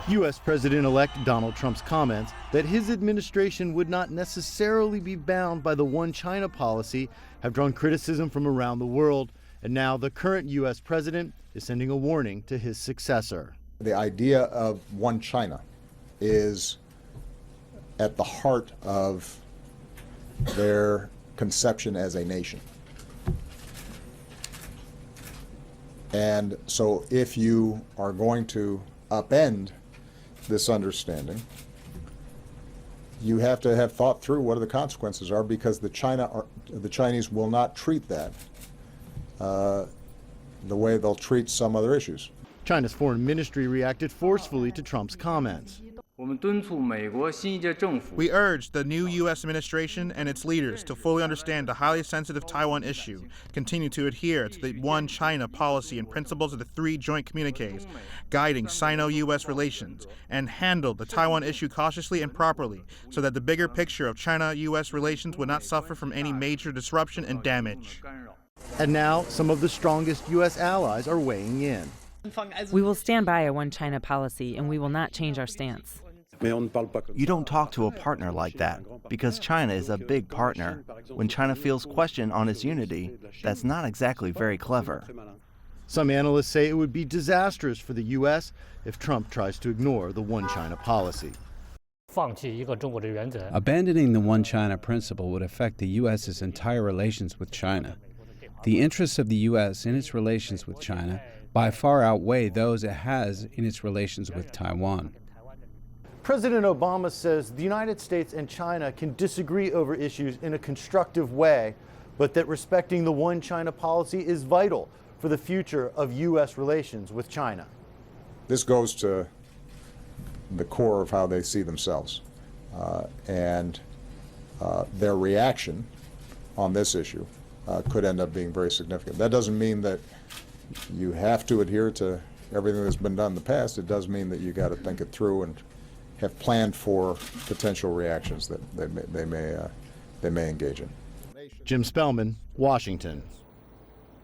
U.S. President-elect Donald Trump's comments that his administration would not necessarily be bound by the one China policy have drawn criticism from around the world. And now the current U.S. president is sending a warning to his successor. The idea of one China is at the heart of their conception as a nation. And so if you are going to upend this understanding, you have to have thought through what the consequences are, because the Chinese will not treat that the way they'll treat some other issues. China's foreign ministry reacted forcefully to Trump's comments. We urge the new U.S. administration and its leaders to fully understand the highly sensitive Taiwan issue, continue to adhere to the one China policy and principles of the 3 joint communiques guiding Sino-U.S. relations, and handle the Taiwan issue cautiously and properly so that the bigger picture of China-U.S. relations would not suffer from any major disruption and damage. And now some of the strongest U.S. allies are weighing in. We will stand by a one China policy, and we will not change our stance. You don't talk to a partner like that, because China is a big partner. When China feels question on its unity, that's not exactly very clever. Some analysts say it would be disastrous for the U.S. if Trump tries to ignore the one China policy. Abandoning the one China principle would affect the U.S.'s entire relations with China. The interests of the U.S. in its relations with China by far outweigh those it has in its relations with Taiwan. President Obama says the United States and China can disagree over issues in a constructive way, but that respecting the one China policy is vital for the future of U.S. relations with China. This goes to the core of how they see themselves, and their reaction on this issue could end up being very significant. That doesn't mean that you have to adhere to everything that's been done in the past. It does mean that you got to think it through and have planned for potential reactions that they may engage in. Jim Spellman, Washington.